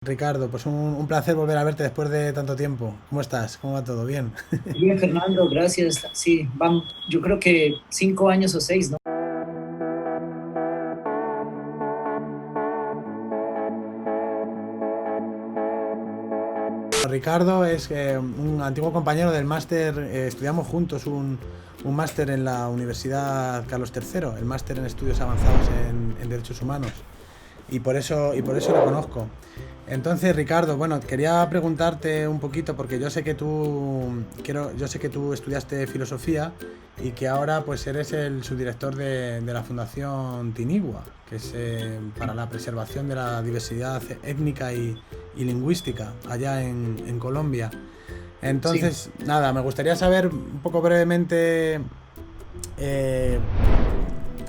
Ricardo, pues un placer volver a verte después de tanto tiempo. ¿Cómo estás? ¿Cómo va todo? ¿Bien? Bien, Fernando, gracias. Sí, van, yo creo que 5 años o 6, ¿no? Ricardo es un antiguo compañero del máster, estudiamos juntos un máster en la Universidad Carlos III, el máster en estudios avanzados en derechos humanos. Y por eso lo conozco. Entonces, Ricardo, bueno, quería preguntarte un poquito porque yo sé que tú estudiaste filosofía y que ahora pues eres el subdirector de la Fundación Tinigua, que es para la preservación de la diversidad étnica y lingüística allá en Colombia. Sí, Entonces, nada, me gustaría saber un poco brevemente eh,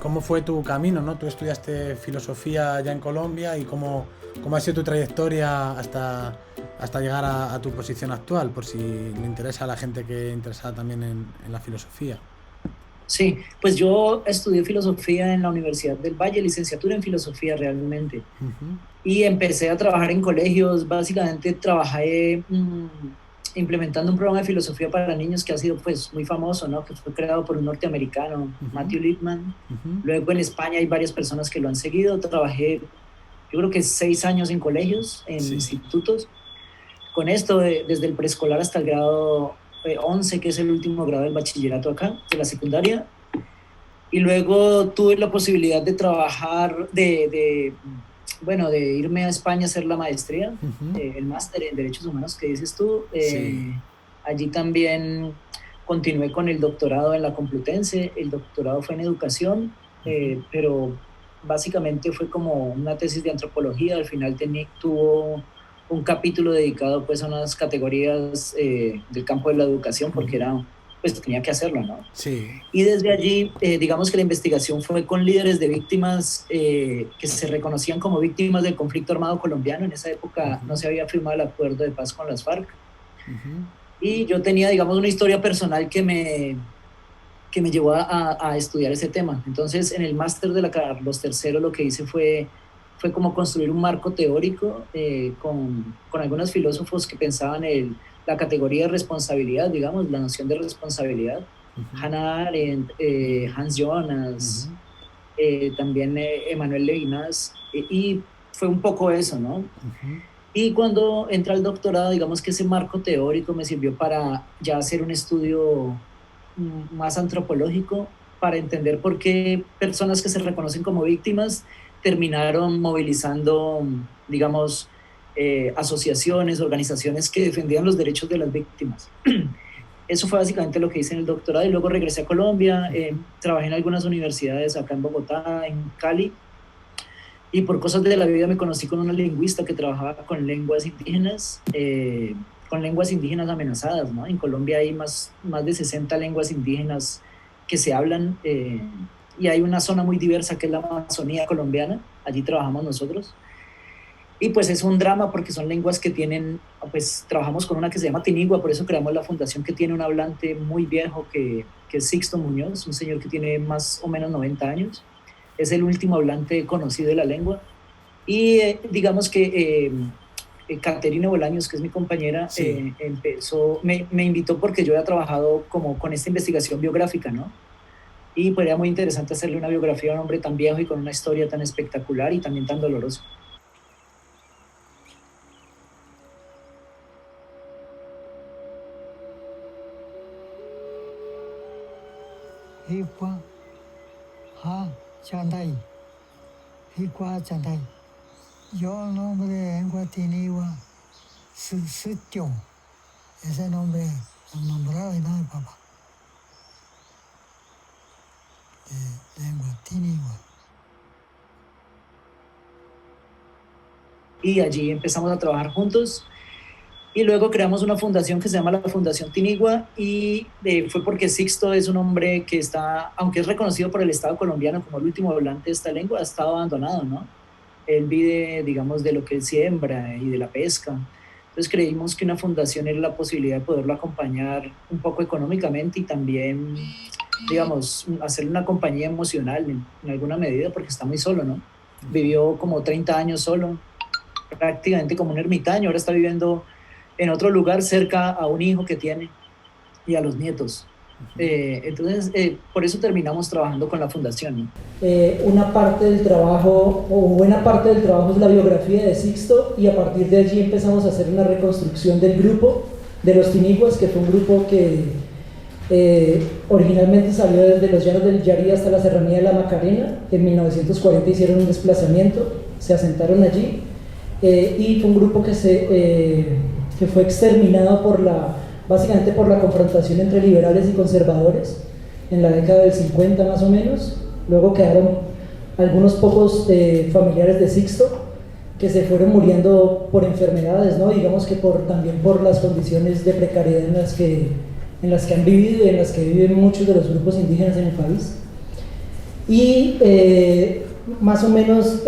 cómo fue tu camino, ¿no? Tú estudiaste filosofía allá en Colombia y cómo ha sido tu trayectoria hasta llegar a tu posición actual, por si le interesa a la gente que interesada también en la filosofía. sí. Pues yo estudié filosofía en la Universidad del Valle, licenciatura en filosofía realmente. Ujú. Y empecé a trabajar en colegios. Básicamente trabajé implementando un programa de filosofía para niños que ha sido pues muy famoso, ¿no? Que fue creado por un norteamericano, Ujú. Matthew Lipman. Ujú. Luego en España hay varias personas que lo han seguido. Trabajé, yo creo que 6 años en colegios, en Sí. institutos. Con esto, desde el preescolar hasta el grado 11, que es el último grado del bachillerato acá, de la secundaria. Y luego tuve la posibilidad de trabajar, bueno, de irme a España a hacer la maestría, Ujú. el máster en Derechos Humanos que dices tú. Sí. Allí también continué con el doctorado en la Complutense. El doctorado fue en educación, Ujú. pero básicamente fue como una tesis de antropología. Al final tuvo un capítulo dedicado pues a unas categorías del campo de la educación porque Ujú. pues tenía que hacerlo, ¿no? Sí. Y desde allí, digamos que la investigación fue con líderes de víctimas que se reconocían como víctimas del conflicto armado colombiano. En esa época no Ujú. se había firmado el acuerdo de paz con las FARC. Ujú. Y yo tenía, digamos, una historia personal que me llevó a estudiar ese tema. Entonces, en el máster de la Carlos III lo que hice fue como construir un marco teórico con algunos filósofos que pensaban la categoría de responsabilidad, digamos, la noción de responsabilidad. Ujú. Hannah Arendt, Hans Ujú. Jonas, también Emmanuel Levinas, y fue un poco eso, ¿no? Ujú. Y cuando entra al doctorado, digamos que ese marco teórico me sirvió para ya hacer un estudio más antropológico, para entender por qué personas que se reconocen como víctimas terminaron movilizando, digamos, asociaciones, organizaciones que defendían los derechos de las víctimas. Eso fue básicamente lo que hice en el doctorado y luego regresé a Colombia, trabajé en algunas universidades acá en Bogotá, en Cali, y por cosas de la vida me conocí con una lingüista que trabajaba con lenguas indígenas amenazadas, ¿no? En Colombia hay más de 60 lenguas indígenas que se hablan, y hay una zona muy diversa que es la Amazonía colombiana, allí trabajamos nosotros. Y pues es un drama porque son lenguas que tienen, pues trabajamos con una que se llama Tinigua, por eso creamos la fundación que tiene un hablante muy viejo que es Sixto Muñoz, un señor que tiene más o menos 90 años. Es el último hablante conocido de la lengua. Y digamos que Caterina Bolaños, que es mi compañera, Sí. me invitó porque yo había trabajado como con esta investigación biográfica, ¿no? Y pues era muy interesante hacerle una biografía a un hombre tan viejo y con una historia tan espectacular y también tan dolorosa. Hikwa ha chandai, hikwa chandai. Yo nombre en Guatiniwa, Sitio. Ese nombre lo nombraba y no mi papá, de Guatiniwa. Y allí empezamos a trabajar juntos. Y luego creamos una fundación que se llama la Fundación Tinigua y fue porque Sixto es un hombre que está, aunque es reconocido por el Estado colombiano como el último hablante de esta lengua, ha estado abandonado, ¿no? Él vive, digamos, de lo que él siembra y de la pesca. Entonces creímos que una fundación era la posibilidad de poderlo acompañar un poco económicamente y también, digamos, hacerle una compañía emocional en alguna medida porque está muy solo, ¿no? Vivió como 30 años solo prácticamente como un ermitaño, ahora está viviendo en otro lugar cerca a un hijo que tiene y a los nietos. Entonces, por eso terminamos trabajando con la fundación, ¿no? Una parte del trabajo, o buena parte del trabajo, es la biografía de Sixto, y a partir de allí empezamos a hacer una reconstrucción del grupo de los Tiniguas, que fue un grupo que originalmente salió desde los llanos del Yarí hasta la serranía de la Macarena. En 1940 hicieron un desplazamiento, se asentaron allí, y fue un grupo que fue exterminado básicamente por la confrontación entre liberales y conservadores en la década del 50 más o menos. Luego quedaron algunos pocos familiares de Sixto que se fueron muriendo por enfermedades, ¿no? Digamos que también por las condiciones de precariedad en las que han vivido y en las que viven muchos de los grupos indígenas en el país. Y más o menos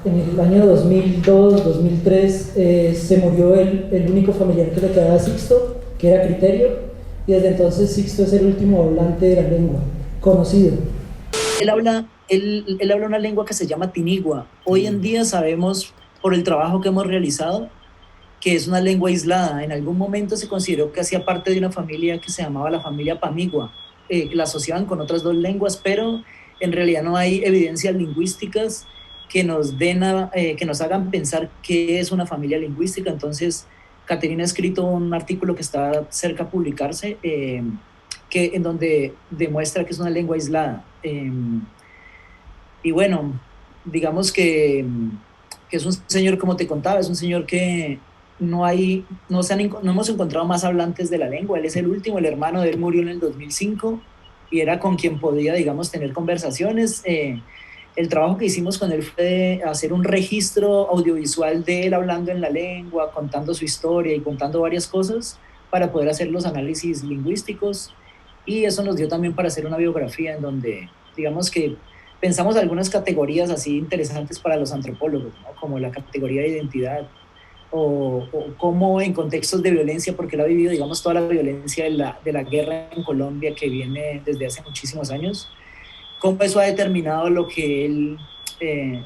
en el año 2002, 2003, se murió el único familiar que le quedaba a Sixto, que era Criterio, y desde entonces Sixto es el último hablante de la lengua conocido. Él habla una lengua que se llama tinigua. Hoy en día sabemos, por el trabajo que hemos realizado, que es una lengua aislada. En algún momento se consideró que hacía parte de una familia que se llamaba la familia Pamigua. La asociaban con otras dos lenguas, pero en realidad no hay evidencias lingüísticas que nos hagan pensar que es una familia lingüística. Entonces, Caterina ha escrito un artículo que está cerca de publicarse, en donde demuestra que es una lengua aislada. Y bueno, digamos que es un señor, como te contaba, es un señor que no hemos encontrado más hablantes de la lengua. Él es el último, el hermano de él murió en el 2005 y era con quien podía, digamos, tener conversaciones. El trabajo que hicimos con él fue hacer un registro audiovisual de él hablando en la lengua, contando su historia y contando varias cosas para poder hacer los análisis lingüísticos, y eso nos dio también para hacer una biografía en donde, digamos que pensamos algunas categorías así interesantes para los antropólogos, ¿no? Como la categoría de identidad, o cómo en contextos de violencia, porque él ha vivido, digamos, toda la violencia de la guerra en Colombia que viene desde hace muchísimos años, cómo eso ha determinado lo que él,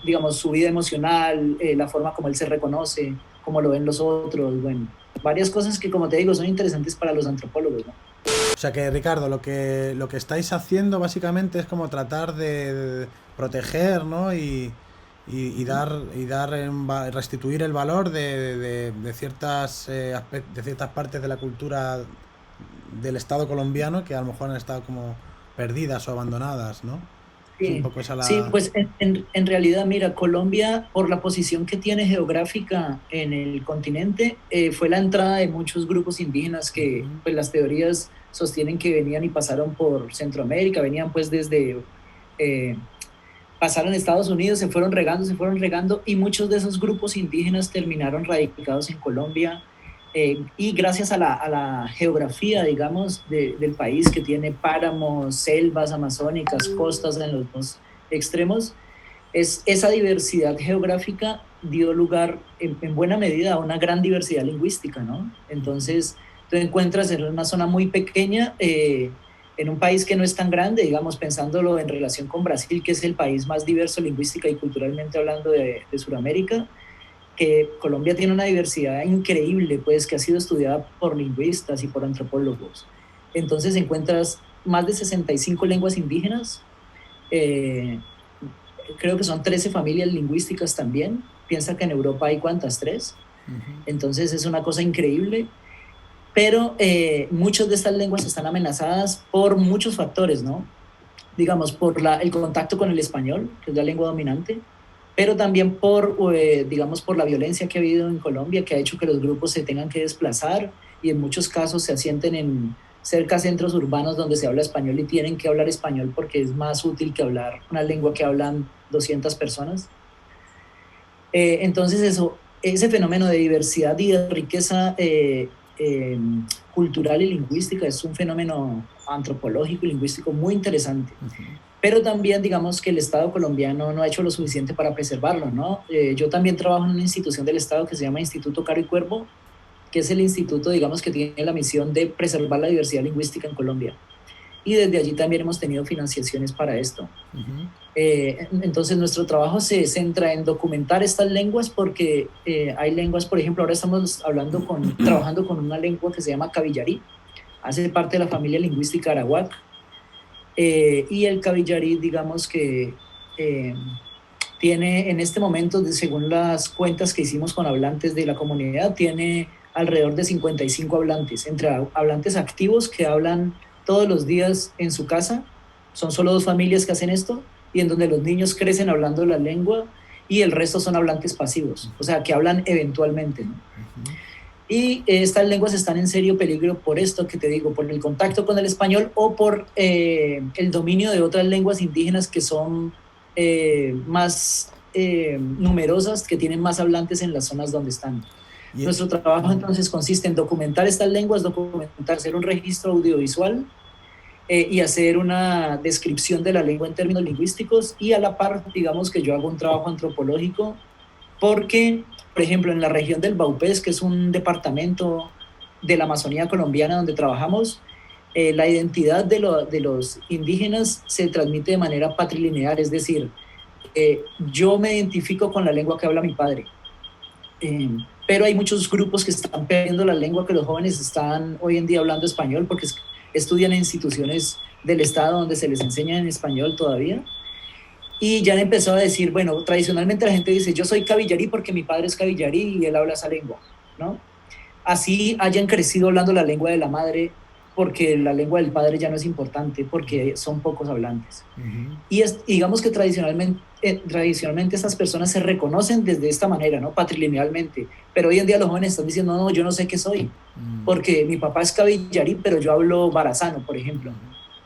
digamos, su vida emocional, la forma como él se reconoce, cómo lo ven los otros, bueno, varias cosas que, como te digo, son interesantes para los antropólogos, ¿no? O sea que, Ricardo, lo que estáis haciendo básicamente es como tratar de proteger, ¿no? y restituir el valor de ciertas partes de la cultura del Estado colombiano que a lo mejor han estado como perdidas o abandonadas, ¿no? Sí, un poco esa sí, pues en realidad, mira, Colombia, por la posición que tiene geográfica en el continente, fue la entrada de muchos grupos indígenas que, pues, las teorías sostienen que venían y pasaron por Centroamérica, venían pues desde... pasaron a Estados Unidos, se fueron regando, y muchos de esos grupos indígenas terminaron radicados en Colombia, y gracias a la geografía, digamos, del país, que tiene páramos, selvas amazónicas, costas en los dos extremos, esa diversidad geográfica dio lugar en buena medida a una gran diversidad lingüística, ¿no? Entonces, tú encuentras en una zona muy pequeña, en un país que no es tan grande, digamos, pensándolo en relación con Brasil, que es el país más diverso lingüística y culturalmente hablando de Sudamérica, que Colombia tiene una diversidad increíble, pues, que ha sido estudiada por lingüistas y por antropólogos. Entonces encuentras más de 65 lenguas indígenas, creo que son 13 familias lingüísticas también. Piensa que en Europa hay ¿cuántas? 3. Entonces es una cosa increíble. Pero muchas de estas lenguas están amenazadas por muchos factores, ¿no? Digamos, por el contacto con el español, que es la lengua dominante, pero también digamos, por la violencia que ha habido en Colombia, que ha hecho que los grupos se tengan que desplazar y en muchos casos se asienten cerca de centros urbanos donde se habla español y tienen que hablar español porque es más útil que hablar una lengua que hablan 200 personas. Entonces ese fenómeno de diversidad y de riqueza cultural y lingüística es un fenómeno antropológico y lingüístico muy interesante. Pero también, digamos, que el Estado colombiano no ha hecho lo suficiente para preservarlo, ¿no? Yo también trabajo en una institución del Estado que se llama Instituto Caro y Cuervo, que es el instituto, digamos, que tiene la misión de preservar la diversidad lingüística en Colombia. y desde allí también hemos tenido financiaciones para esto. Entonces nuestro trabajo se centra en documentar estas lenguas porque hay lenguas, por ejemplo, ahora estamos trabajando con una lengua que se llama cabillarí, hace parte de la familia lingüística arawak, y el cabillarí, digamos que tiene en este momento, según las cuentas que hicimos con hablantes de la comunidad, tiene alrededor de 55 hablantes, entre hablantes activos que hablan todos los días en su casa, son solo 2 familias que hacen esto, y en donde los niños crecen hablando la lengua, y el resto son hablantes pasivos, o sea, que hablan eventualmente, ¿no? Y estas lenguas están en serio peligro por esto que te digo, por el contacto con el español o por el dominio de otras lenguas indígenas que son más numerosas, que tienen más hablantes en las zonas donde están. Nuestro trabajo entonces consiste en documentar estas lenguas, hacer un registro audiovisual y hacer una descripción de la lengua en términos lingüísticos, y a la par, digamos que yo hago un trabajo antropológico porque, por ejemplo, en la región del Baupés, que es un departamento de la Amazonía colombiana donde trabajamos, la identidad de los indígenas se transmite de manera patrilineal, es decir, yo me identifico con la lengua que habla mi padre, pero hay muchos grupos que están perdiendo la lengua, que los jóvenes están hoy en día hablando español porque estudian en instituciones del Estado donde se les enseña en español todavía, y ya han empezado a decir, bueno, tradicionalmente la gente dice, yo soy cabillarí porque mi padre es cabillarí y él habla esa lengua, ¿no? Así hayan crecido hablando la lengua de la madre, porque la lengua del padre ya no es importante, porque son pocos hablantes. Y digamos que tradicionalmente estas personas se reconocen desde esta manera, ¿no? Patrilinealmente. Pero hoy en día los jóvenes están diciendo, no, yo no sé qué soy, porque mi papá es cabillarí, pero yo hablo barazano, por ejemplo,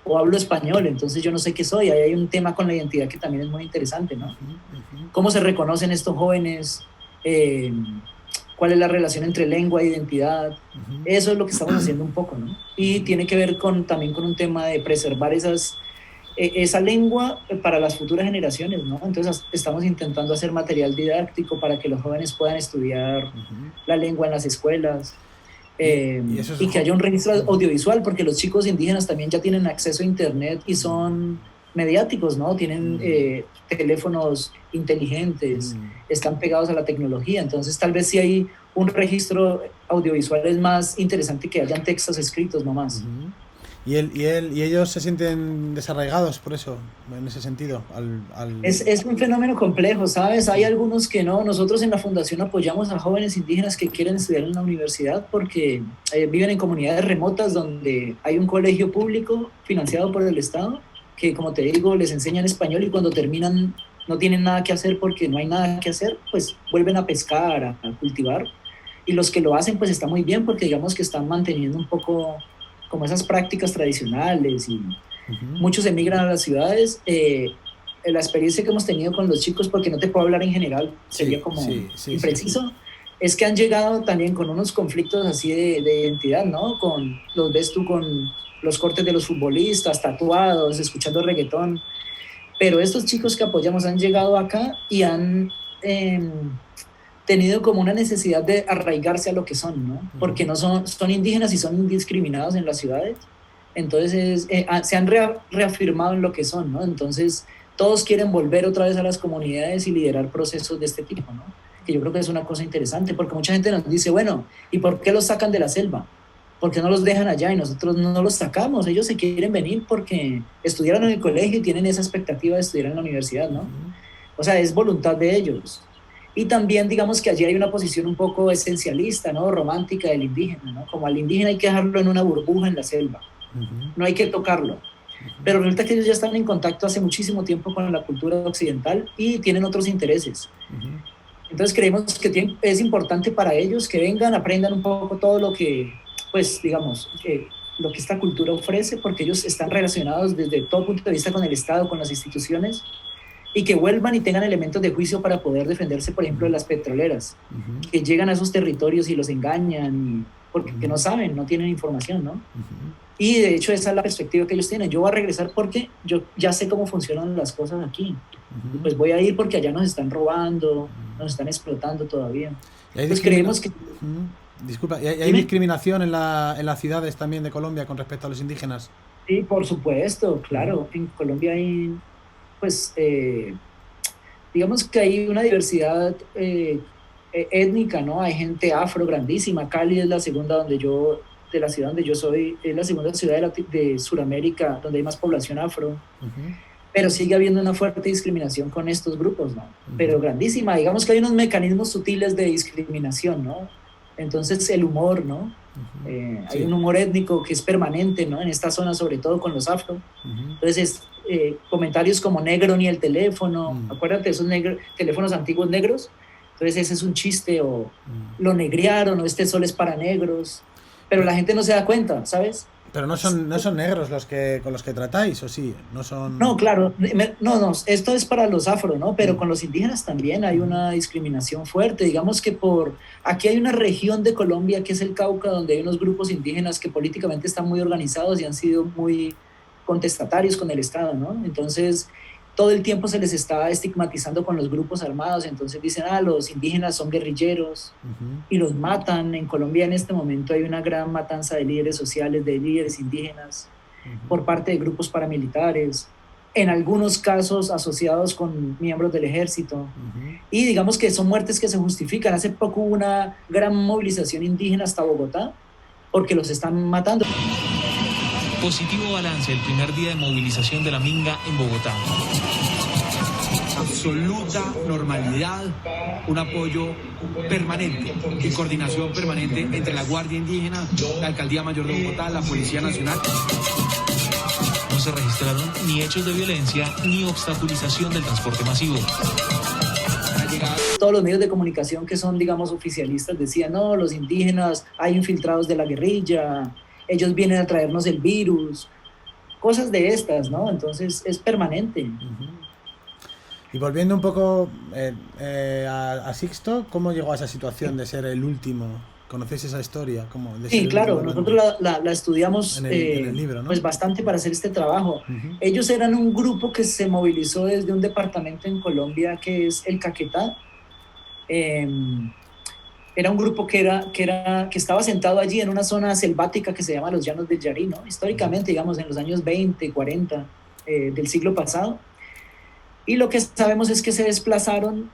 o hablo español, entonces yo no sé qué soy. Ahí hay un tema con la identidad que también es muy interesante, ¿no? ¿Cómo se reconocen estos jóvenes? ¿Cuál es la relación entre lengua e identidad? Eso es lo que estamos haciendo un poco, ¿no? Y tiene que ver también con un tema de preservar esa lengua para las futuras generaciones, ¿no? Entonces estamos intentando hacer material didáctico para que los jóvenes puedan estudiar la lengua en las escuelas, y que haya un registro audiovisual, porque los chicos indígenas también ya tienen acceso a internet y son mediáticos, ¿no? Tienen teléfonos inteligentes, están pegados a la tecnología, entonces tal vez si hay un registro audiovisual es más interesante que hayan textos escritos nomás. ¿Y ellos se sienten desarraigados por eso, en ese sentido? Es un fenómeno complejo, ¿sabes? Hay algunos que no. Nosotros en la Fundación apoyamos a jóvenes indígenas que quieren estudiar en la universidad porque viven en comunidades remotas donde hay un colegio público financiado por el Estado que, como te digo, les enseñan español, y cuando terminan no tienen nada que hacer porque no hay nada que hacer, pues vuelven a pescar, a cultivar. Y los que lo hacen pues está muy bien porque digamos que están manteniendo un poco como esas prácticas tradicionales, y muchos emigran a las ciudades. La experiencia que hemos tenido con los chicos, porque no te puedo hablar en general, sería como impreciso, es que han llegado también con unos conflictos así de identidad, ¿no? Los ves tú con los cortes de los futbolistas, tatuados, escuchando reggaetón, pero estos chicos que apoyamos han llegado acá y han tenido como una necesidad de arraigarse a lo que son, ¿no? Porque no son indígenas y son indiscriminados en las ciudades, entonces se han reafirmado en lo que son, ¿no? Entonces todos quieren volver otra vez a las comunidades y liderar procesos de este tipo, ¿no? Que yo creo que es una cosa interesante, porque mucha gente nos dice, bueno, ¿y por qué los sacan de la selva? ¿Por qué no los dejan allá y nosotros no los sacamos? Ellos se quieren venir porque estudiaron en el colegio y tienen esa expectativa de estudiar en la universidad, ¿no? O sea, es voluntad de ellos. Y también digamos que allí hay una posición un poco esencialista, ¿no? Romántica del indígena, ¿no? Como al indígena hay que dejarlo en una burbuja en la selva, no hay que tocarlo. Pero resulta que ellos ya están en contacto hace muchísimo tiempo con la cultura occidental y tienen otros intereses. Entonces creemos que es importante para ellos que vengan, aprendan un poco todo lo que, pues digamos, lo que esta cultura ofrece, porque ellos están relacionados desde todo punto de vista con el Estado, con las instituciones, y que vuelvan y tengan elementos de juicio para poder defenderse, por ejemplo, de las petroleras, que llegan a esos territorios y los engañan, porque no saben, no tienen información, ¿no? Y de hecho esa es la perspectiva que ellos tienen. Yo voy a regresar porque yo ya sé cómo funcionan las cosas aquí. Y pues voy a ir porque allá nos están robando, nos están explotando todavía. Pues creemos que... Disculpa, ¿y hay discriminación en las ciudades también de Colombia con respecto a los indígenas? Sí, por supuesto, claro. En Colombia hay, pues, digamos que hay una diversidad étnica, ¿no? Hay gente afro grandísima. Cali es la segunda de la ciudad donde yo soy, es la segunda ciudad de Sudamérica donde hay más población afro. Ujú, Pero sigue habiendo una fuerte discriminación con estos grupos, ¿no? ujú, Pero grandísima. Digamos que hay unos mecanismos sutiles de discriminación, ¿no? Entonces el humor, ¿no? ujú. Hay Sí. un humor étnico que es permanente, ¿no? En esta zona, sobre todo con los afro. Ujú, Entonces, comentarios como negro ni el teléfono, mm, acuérdate de esos teléfonos antiguos negros. Entonces ese es un chiste, o mm. lo negrearon, o este sol es para negros. Pero Pe- la gente no se da cuenta, ¿sabes? Pero no son negros los que con los que tratáis, ¿o sí? No son. No, claro, no, esto es para los afro, ¿no? Pero Mm, con los indígenas también hay ujú, una discriminación fuerte. Digamos que aquí hay una región de Colombia que es el Cauca, donde hay unos grupos indígenas que políticamente están muy organizados y han sido muy contestatarios con el Estado, ¿no? Entonces, todo el tiempo se les está estigmatizando con los grupos armados. Entonces dicen, los indígenas son guerrilleros ujú, y los matan. En Colombia en este momento hay una gran matanza de líderes sociales, de líderes indígenas ujú, por parte de grupos paramilitares, en algunos casos asociados con miembros del ejército. ujú. Y digamos que son muertes que se justifican. Hace poco hubo una gran movilización indígena hasta Bogotá porque los están matando. Positivo balance el primer día de movilización de la Minga en Bogotá. Absoluta normalidad, un apoyo permanente y coordinación permanente entre la Guardia Indígena, la Alcaldía Mayor de Bogotá, la Policía Nacional. No se registraron ni hechos de violencia ni obstaculización del transporte masivo. Todos los medios de comunicación que son, digamos, oficialistas decían, no, los indígenas, hay infiltrados de la guerrilla, ellos vienen a traernos el virus, cosas de estas, ¿no? Entonces es permanente. Y volviendo un poco a Sixto, ¿cómo llegó a esa situación de ser el último? ¿Conocéis esa historia? ¿Cómo? De ser Sí, el último claro, duende. nosotros la estudiamos En el libro, ¿no? pues bastante para hacer este trabajo. Ujú, Ellos eran un grupo que se movilizó desde un departamento en Colombia que es el Caquetá. Eh, Era un grupo que estaba sentado allí en una zona selvática que se llama los Llanos del Yarí, ¿no? ujú, Históricamente, digamos, en los años 20, 40 del siglo pasado. Y lo que sabemos es que se desplazaron,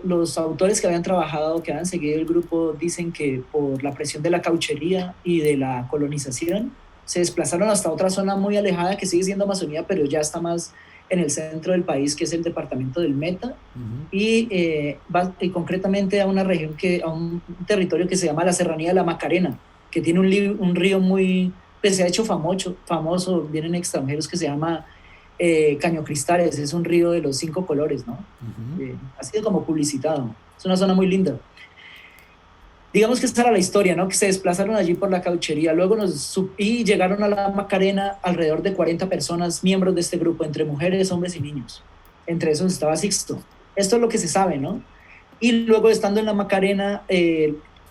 los autores que habían trabajado, que habían seguido el grupo, dicen que por la presión de la cauchería y de la colonización, se desplazaron hasta otra zona muy alejada que sigue siendo Amazonía, pero ya está más en el centro del país, que es el departamento del Meta, ujú, y concretamente a una región, a un territorio que se llama la Serranía de la Macarena, que tiene un río pues se ha hecho famoso, vienen extranjeros, que se llama Caño Cristales. Es un río de los 5 colores, ¿no? ujú, Ha sido como publicitado. Es una zona muy linda. Digamos que esta era la historia, ¿no? Que se desplazaron allí por la cauchería, luego y llegaron a la Macarena alrededor de 40 personas, miembros de este grupo, entre mujeres, hombres y niños. Entre esos estaba Sixto. Esto es lo que se sabe, ¿no? Y luego, estando en la Macarena,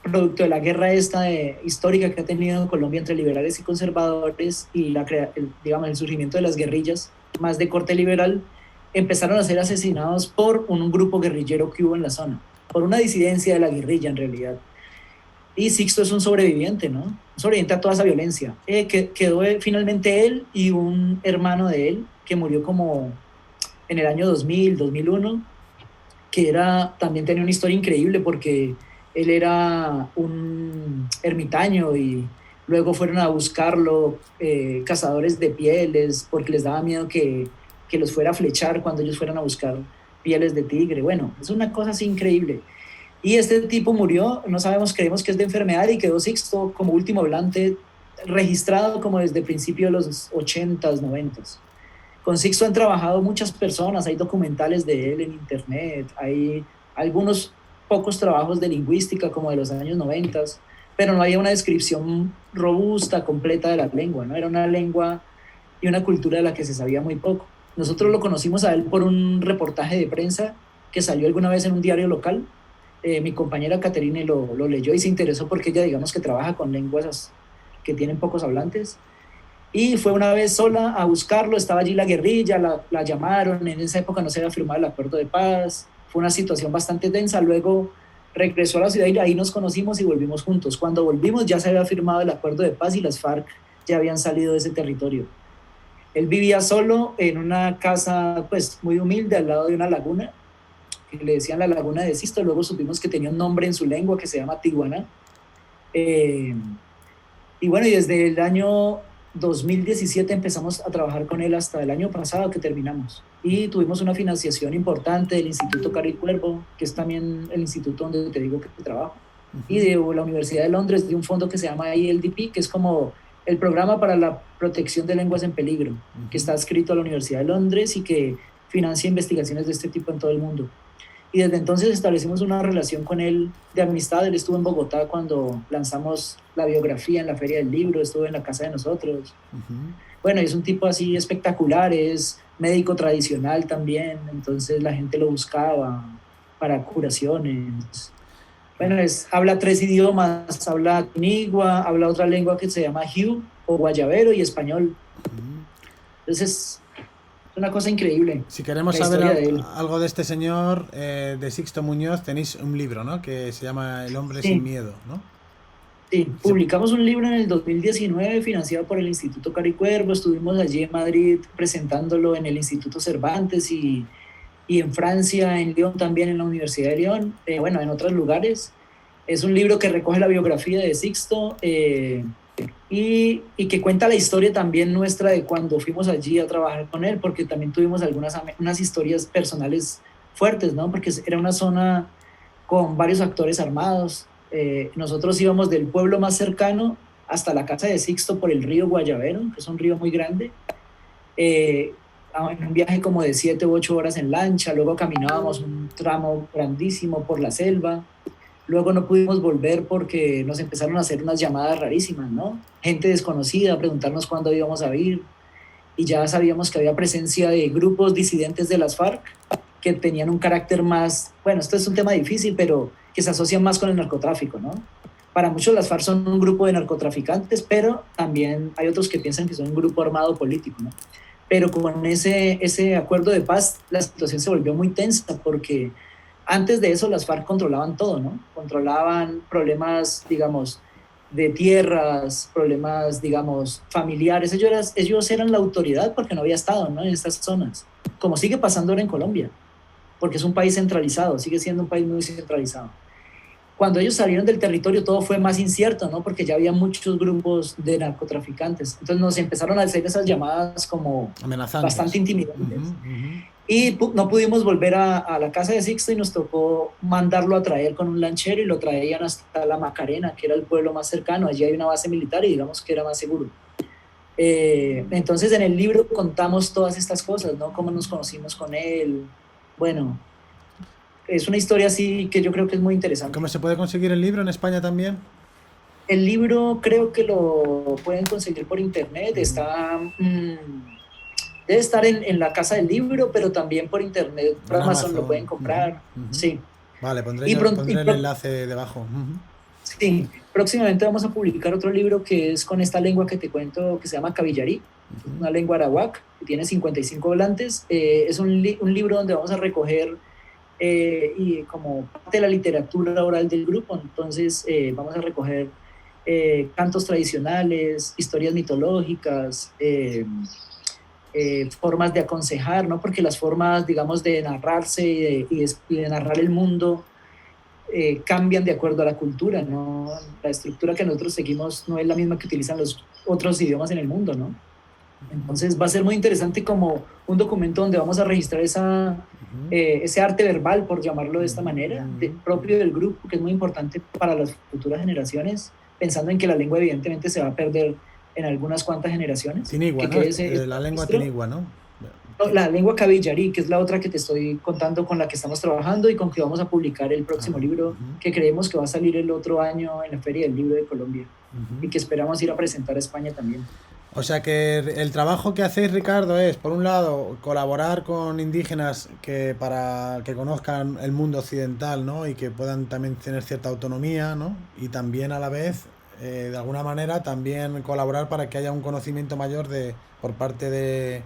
producto de la guerra histórica que ha tenido en Colombia entre liberales y conservadores, y digamos, el surgimiento de las guerrillas más de corte liberal, empezaron a ser asesinados por un grupo guerrillero que hubo en la zona, por una disidencia de la guerrilla en realidad. Y Sixto es un sobreviviente, ¿no? Un sobreviviente a toda esa violencia. Quedó finalmente él y un hermano de él, que murió como en el año 2000, 2001, que también tenía una historia increíble, porque él era un ermitaño y luego fueron a buscarlo cazadores de pieles, porque les daba miedo que los fuera a flechar cuando ellos fueran a buscar pieles de tigre. Bueno, es una cosa así increíble. Y este tipo murió, no sabemos, creemos que es de enfermedad, y quedó Sixto como último hablante, registrado como desde principio de los 80s, 90s. Con Sixto han trabajado muchas personas, hay documentales de él en internet, hay algunos pocos trabajos de lingüística como de los años 90, pero no había una descripción robusta, completa de la lengua, ¿no? Era una lengua y una cultura de la que se sabía muy poco. Nosotros lo conocimos a él por un reportaje de prensa que salió alguna vez en un diario local. Mi compañera Caterine lo leyó y se interesó, porque ella, digamos, que trabaja con lenguas que tienen pocos hablantes. Y fue una vez sola a buscarlo, estaba allí la guerrilla, la llamaron, en esa época no se había firmado el acuerdo de paz, fue una situación bastante tensa. Luego regresó a la ciudad y ahí nos conocimos y volvimos juntos. Cuando volvimos ya se había firmado el acuerdo de paz y las FARC ya habían salido de ese territorio. Él vivía solo en una casa pues muy humilde al lado de una laguna, que le decían la laguna de Sixto. Luego supimos que tenía un nombre en su lengua que se llama Tijuana. Y bueno, y desde el año 2017 empezamos a trabajar con él hasta el año pasado que terminamos. Y tuvimos una financiación importante del Instituto Caro y Cuervo, que es también el instituto donde te digo que trabajo, y de la Universidad de Londres, de un fondo que se llama ILDP, que es como el programa para la protección de lenguas en peligro, que está adscrito a la Universidad de Londres y que financia investigaciones de este tipo en todo el mundo. Y desde entonces establecimos una relación con él de amistad. Él estuvo en Bogotá cuando lanzamos la biografía en la Feria del Libro, estuvo en la casa de nosotros. Bueno, es un tipo así espectacular, es médico tradicional también, entonces la gente lo buscaba para curaciones. Bueno, habla 3 idiomas, habla tinigua, habla otra lengua que se llama Jiu o guayabero y español. Entonces es una cosa increíble. Si queremos saber algo de este señor, de Sixto Muñoz, tenéis un libro, ¿no? Que se llama El hombre sin miedo, ¿no? Sí, publicamos un libro en el 2019 financiado por el Instituto Caro y Cuervo. Estuvimos allí en Madrid presentándolo en el Instituto Cervantes y en Francia, en Lyon también, en la Universidad de Lyon, bueno, en otros lugares. Es un libro que recoge la biografía de Sixto y que cuenta la historia también nuestra de cuando fuimos allí a trabajar con él, porque también tuvimos unas historias personales fuertes, ¿no? Porque era una zona con varios actores armados. Nosotros íbamos del pueblo más cercano hasta la casa de Sixto por el río Guayabero, que es un río muy grande, en un viaje como de 7 u 8 horas en lancha. Luego caminábamos un tramo grandísimo por la selva. Luego no pudimos volver porque nos empezaron a hacer unas llamadas rarísimas, ¿no? Gente desconocida, a preguntarnos cuándo íbamos a ir, y ya sabíamos que había presencia de grupos disidentes de las FARC que tenían un carácter más, bueno, esto es un tema difícil, pero que se asocian más con el narcotráfico, ¿no? Para muchos las FARC son un grupo de narcotraficantes, pero también hay otros que piensan que son un grupo armado político, ¿no? Pero con ese acuerdo de paz, la situación se volvió muy tensa, porque antes de eso las FARC controlaban todo, ¿no? Controlaban problemas, digamos, de tierras, problemas, digamos, familiares. Ellos eran la autoridad porque no había Estado, ¿no? En estas zonas, como sigue pasando ahora en Colombia, porque es un país centralizado, sigue siendo un país muy centralizado. Cuando ellos salieron del territorio todo fue más incierto, ¿no? Porque ya había muchos grupos de narcotraficantes. Entonces nos empezaron a hacer esas llamadas como amenazantes, bastante intimidantes. Y no pudimos volver a la casa de Sixto y nos tocó mandarlo a traer con un lanchero, y lo traían hasta la Macarena, que era el pueblo más cercano. Allí hay una base militar y digamos que era más seguro. Entonces en el libro contamos todas estas cosas, ¿no? Cómo nos conocimos con él. Bueno, es una historia así que yo creo que es muy interesante. ¿Cómo se puede conseguir el libro en España también? El libro creo que lo pueden conseguir por internet. Está... debe estar en la casa del libro, pero también por internet, por Amazon lo pueden comprar. Sí. Vale, pondré el enlace debajo. Sí, próximamente vamos a publicar otro libro que es con esta lengua que te cuento, que se llama Cabillarí, una lengua arawak, que tiene 55 volantes. Es un libro donde vamos a recoger y como parte de la literatura oral del grupo. Entonces vamos a recoger cantos tradicionales, historias mitológicas, formas de aconsejar, ¿no? Porque las formas, digamos, de narrarse y de narrar el mundo cambian de acuerdo a la cultura, ¿no? La estructura que nosotros seguimos no es la misma que utilizan los otros idiomas en el mundo, ¿no? Entonces va a ser muy interesante como un documento donde vamos a registrar ese arte verbal, por llamarlo de esta manera, propio del grupo, que es muy importante para las futuras generaciones, pensando en que la lengua evidentemente se va a perder en algunas cuantas generaciones. Tinigua, ¿no? La lengua tinigua, ¿no? No, la lengua Cabillarí, que es la otra que te estoy contando, con la que estamos trabajando y con que vamos a publicar el próximo libro, que creemos que va a salir el otro año en la Feria del Libro de Colombia, y que esperamos ir a presentar a España también. O sea que el trabajo que hacéis, Ricardo, es, por un lado, colaborar con indígenas para que conozcan el mundo occidental, ¿no? Y que puedan también tener cierta autonomía, ¿no? Y también a la vez, de alguna manera, también colaborar para que haya un conocimiento mayor por parte de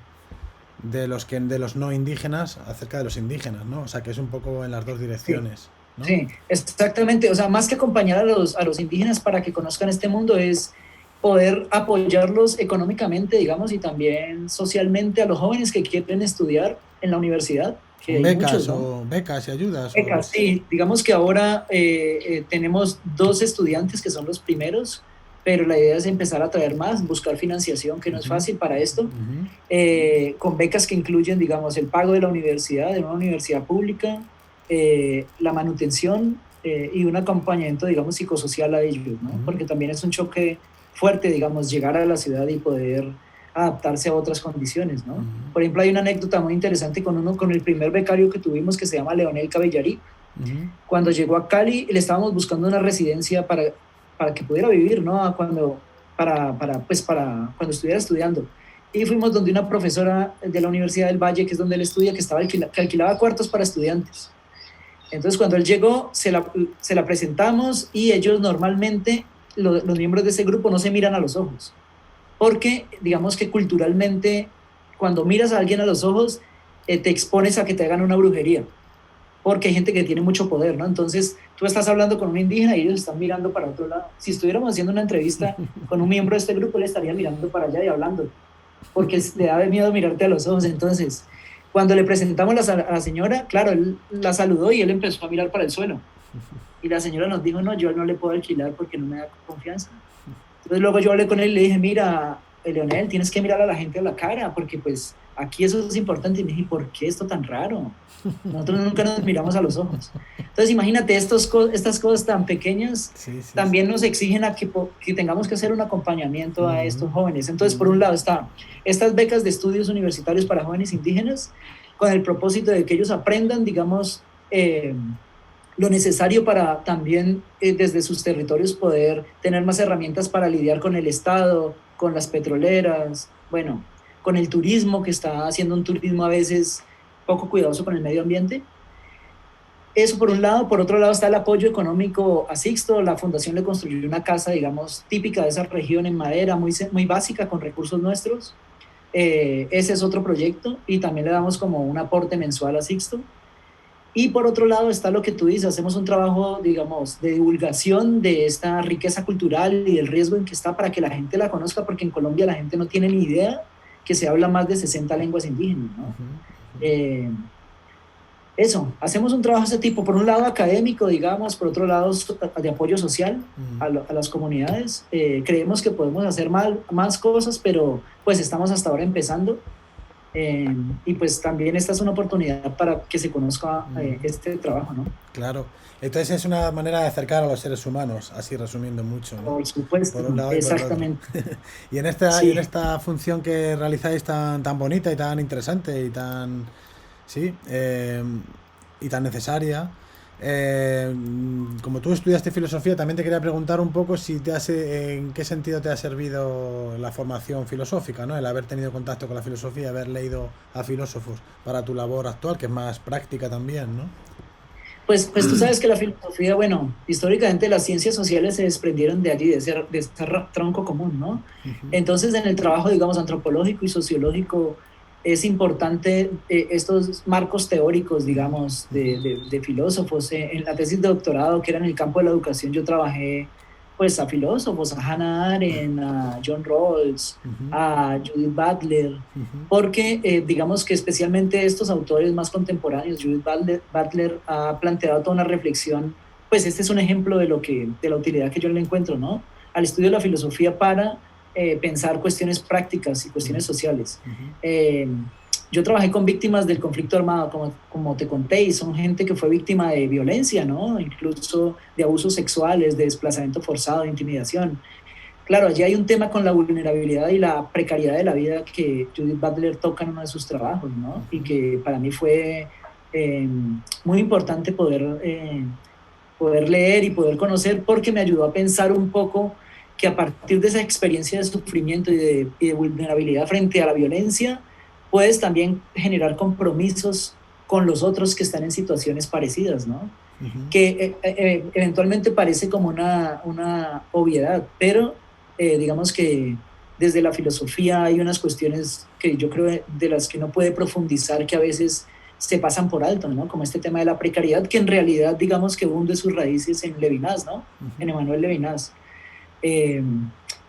los no indígenas acerca de los indígenas, ¿no? O sea que es un poco en las dos direcciones, ¿no? Sí, exactamente. O sea, más que acompañar a los indígenas para que conozcan este mundo, es poder apoyarlos económicamente, digamos, y también socialmente a los jóvenes que quieren estudiar en la universidad, que hay Becas muchos, ¿no? o becas y ayudas. Becas, sí, digamos que ahora tenemos 2 estudiantes que son los primeros, pero la idea es empezar a traer más, buscar financiación, que no es fácil para esto, con becas que incluyen, digamos, el pago de la universidad, de una universidad pública, la manutención y un acompañamiento, digamos, psicosocial a ellos, ¿no? Porque también es un choque fuerte, digamos, llegar a la ciudad y poder adaptarse a otras condiciones, ¿no? Por ejemplo, hay una anécdota muy interesante con el primer becario que tuvimos, que se llama Leonel Cabellarí. Cuando llegó a Cali, le estábamos buscando una residencia para que pudiera vivir, ¿no? Para cuando estuviera estudiando. Y fuimos donde una profesora de la Universidad del Valle, que es donde él estudia, que alquilaba cuartos para estudiantes. Entonces, cuando él llegó, se la presentamos, y ellos normalmente, los miembros de ese grupo, no se miran a los ojos. Porque, digamos que culturalmente, cuando miras a alguien a los ojos, te expones a que te hagan una brujería. Porque hay gente que tiene mucho poder, ¿no? Entonces, tú estás hablando con un indígena y ellos están mirando para otro lado. Si estuviéramos haciendo una entrevista con un miembro de este grupo, le estaría mirando para allá y hablando, porque le da miedo mirarte a los ojos. Entonces, cuando le presentamos a la señora, claro, él la saludó y él empezó a mirar para el suelo. Y la señora nos dijo, no, yo no le puedo alquilar porque no me da confianza. Entonces luego yo hablé con él y le dije, mira, Leonel, tienes que mirar a la gente a la cara, porque pues aquí eso es importante. Y me dije, ¿por qué esto tan raro? Nosotros nunca nos miramos a los ojos. Entonces imagínate, estas cosas tan pequeñas también nos exigen a que tengamos que hacer un acompañamiento a estos jóvenes. Entonces, por un lado están estas becas de estudios universitarios para jóvenes indígenas, con el propósito de que ellos aprendan, digamos, lo necesario para también desde sus territorios poder tener más herramientas para lidiar con el Estado, con las petroleras, bueno, con el turismo, que está haciendo un turismo a veces poco cuidadoso con el medio ambiente. Eso por un lado. Por otro lado está el apoyo económico a Sixto. La fundación le construyó una casa, digamos, típica de esa región, en madera, muy básica, con recursos nuestros. Ese es otro proyecto, y también le damos como un aporte mensual a Sixto. Y por otro lado está lo que tú dices, hacemos un trabajo, digamos, de divulgación de esta riqueza cultural y del riesgo en que está, para que la gente la conozca, porque en Colombia la gente no tiene ni idea que se habla más de 60 lenguas indígenas, ¿no? Eso, hacemos un trabajo de ese tipo, por un lado académico, digamos, por otro lado de apoyo social a las comunidades. Creemos que podemos hacer más cosas, pero pues estamos hasta ahora empezando. Y pues también esta es una oportunidad para que se conozca este trabajo, ¿no? Claro. Entonces es una manera de acercar a los seres humanos, así resumiendo mucho, ¿no? Por supuesto, por un lado exactamente. Y en esta función que realizáis tan bonita y tan interesante y tan y tan necesaria, como tú estudiaste filosofía, también te quería preguntar un poco si en qué sentido te ha servido la formación filosófica, ¿no? El haber tenido contacto con la filosofía, haber leído a filósofos para tu labor actual, que es más práctica también, ¿no? Pues tú sabes que la filosofía, bueno, históricamente las ciencias sociales se desprendieron de allí, de ese tronco común, ¿no? Entonces, en el trabajo, digamos, antropológico y sociológico, es importante estos marcos teóricos, digamos, de filósofos. En la tesis de doctorado, que era en el campo de la educación, yo trabajé pues a filósofos, a Hannah Arendt, a John Rawls, a Judith Butler, porque digamos que especialmente estos autores más contemporáneos, Judith Butler ha planteado toda una reflexión. Pues este es un ejemplo de la utilidad que yo le encuentro, ¿no?, al estudio de la filosofía para pensar cuestiones prácticas y cuestiones sociales. Yo trabajé con víctimas del conflicto armado, como te conté, y son gente que fue víctima de violencia, ¿no?, incluso de abusos sexuales, de desplazamiento forzado, de intimidación. Claro, allí hay un tema con la vulnerabilidad y la precariedad de la vida que Judith Butler toca en uno de sus trabajos, ¿no?, y que para mí fue muy importante poder leer y poder conocer, porque me ayudó a pensar un poco que a partir de esa experiencia de sufrimiento y de vulnerabilidad frente a la violencia, puedes también generar compromisos con los otros que están en situaciones parecidas, ¿no? Que eventualmente parece como una obviedad, pero digamos que desde la filosofía hay unas cuestiones que yo creo de las que no puede profundizar, que a veces se pasan por alto, ¿no? Como este tema de la precariedad, que en realidad digamos que hunde sus raíces en Levinas, ¿no? En Emmanuel Levinas.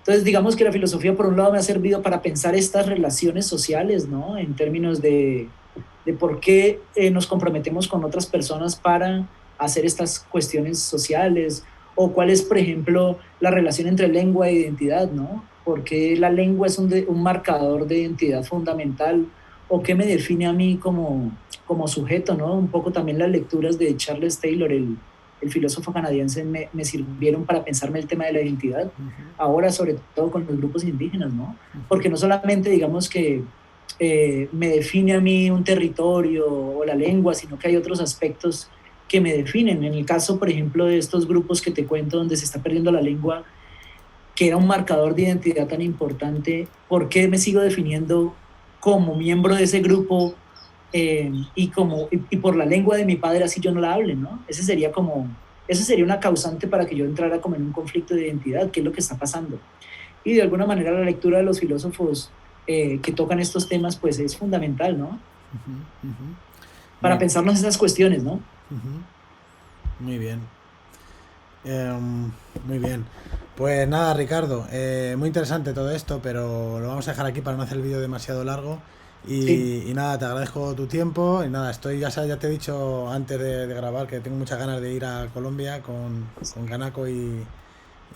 Entonces, digamos que la filosofía, por un lado, me ha servido para pensar estas relaciones sociales, ¿no? En términos de por qué nos comprometemos con otras personas para hacer estas cuestiones sociales, o cuál es, por ejemplo, la relación entre lengua e identidad, ¿no? Porque la lengua es un marcador de identidad fundamental, o qué me define a mí como sujeto, ¿no? Un poco también las lecturas de Charles Taylor, el filósofo canadiense, me sirvieron para pensarme el tema de la identidad, ahora sobre todo con los grupos indígenas, ¿no? Porque no solamente digamos que me define a mí un territorio o la lengua, sino que hay otros aspectos que me definen. En el caso, por ejemplo, de estos grupos que te cuento donde se está perdiendo la lengua, que era un marcador de identidad tan importante, ¿por qué me sigo definiendo como miembro de ese grupo y por la lengua de mi padre, así yo no la hable, ¿no? Ese sería una causante para que yo entrara como en un conflicto de identidad, qué es lo que está pasando. Y de alguna manera la lectura de los filósofos que tocan estos temas, pues es fundamental, ¿no? Para pensarnos esas cuestiones, ¿no? Muy bien. Muy bien. Pues nada, Ricardo, muy interesante todo esto, pero lo vamos a dejar aquí para no hacer el vídeo demasiado largo. Y nada, te agradezco tu tiempo. Y nada, ya te he dicho antes de grabar que tengo muchas ganas de ir a Colombia con Kanako y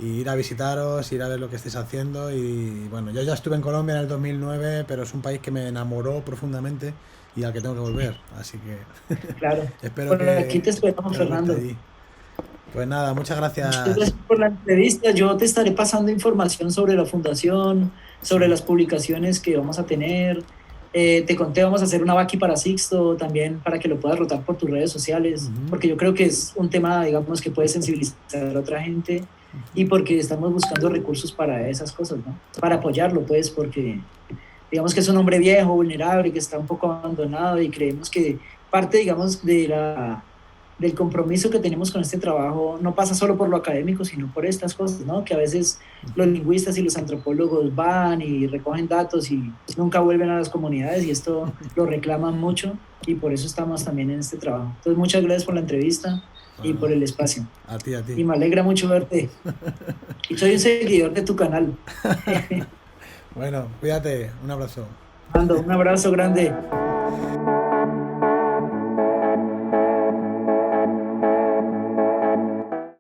ir a visitaros, ir a ver lo que estáis haciendo. Y bueno, yo ya estuve en Colombia en el 2009, pero es un país que me enamoró profundamente y al que tengo que volver. Así que claro. espero bueno, que aquí te esperamos, Fernando. Pues nada, muchas gracias. Muchas gracias por la entrevista. Yo te estaré pasando información sobre la fundación, sobre las publicaciones que vamos a tener. Te conté, vamos a hacer una Vaki para Sixto también, para que lo puedas rotar por tus redes sociales, porque yo creo que es un tema, digamos, que puede sensibilizar a otra gente, y porque estamos buscando recursos para esas cosas, ¿no? Para apoyarlo, pues, porque digamos que es un hombre viejo, vulnerable, que está un poco abandonado, y creemos que parte, digamos, del compromiso que tenemos con este trabajo no pasa solo por lo académico, sino por estas cosas, ¿no? Que a veces los lingüistas y los antropólogos van y recogen datos y nunca vuelven a las comunidades, y esto lo reclaman mucho, y por eso estamos también en este trabajo. Entonces, muchas gracias por la entrevista y por el espacio. A ti. Y me alegra mucho verte. Y soy un seguidor de tu canal. Bueno, cuídate. Un abrazo. Mando un abrazo grande.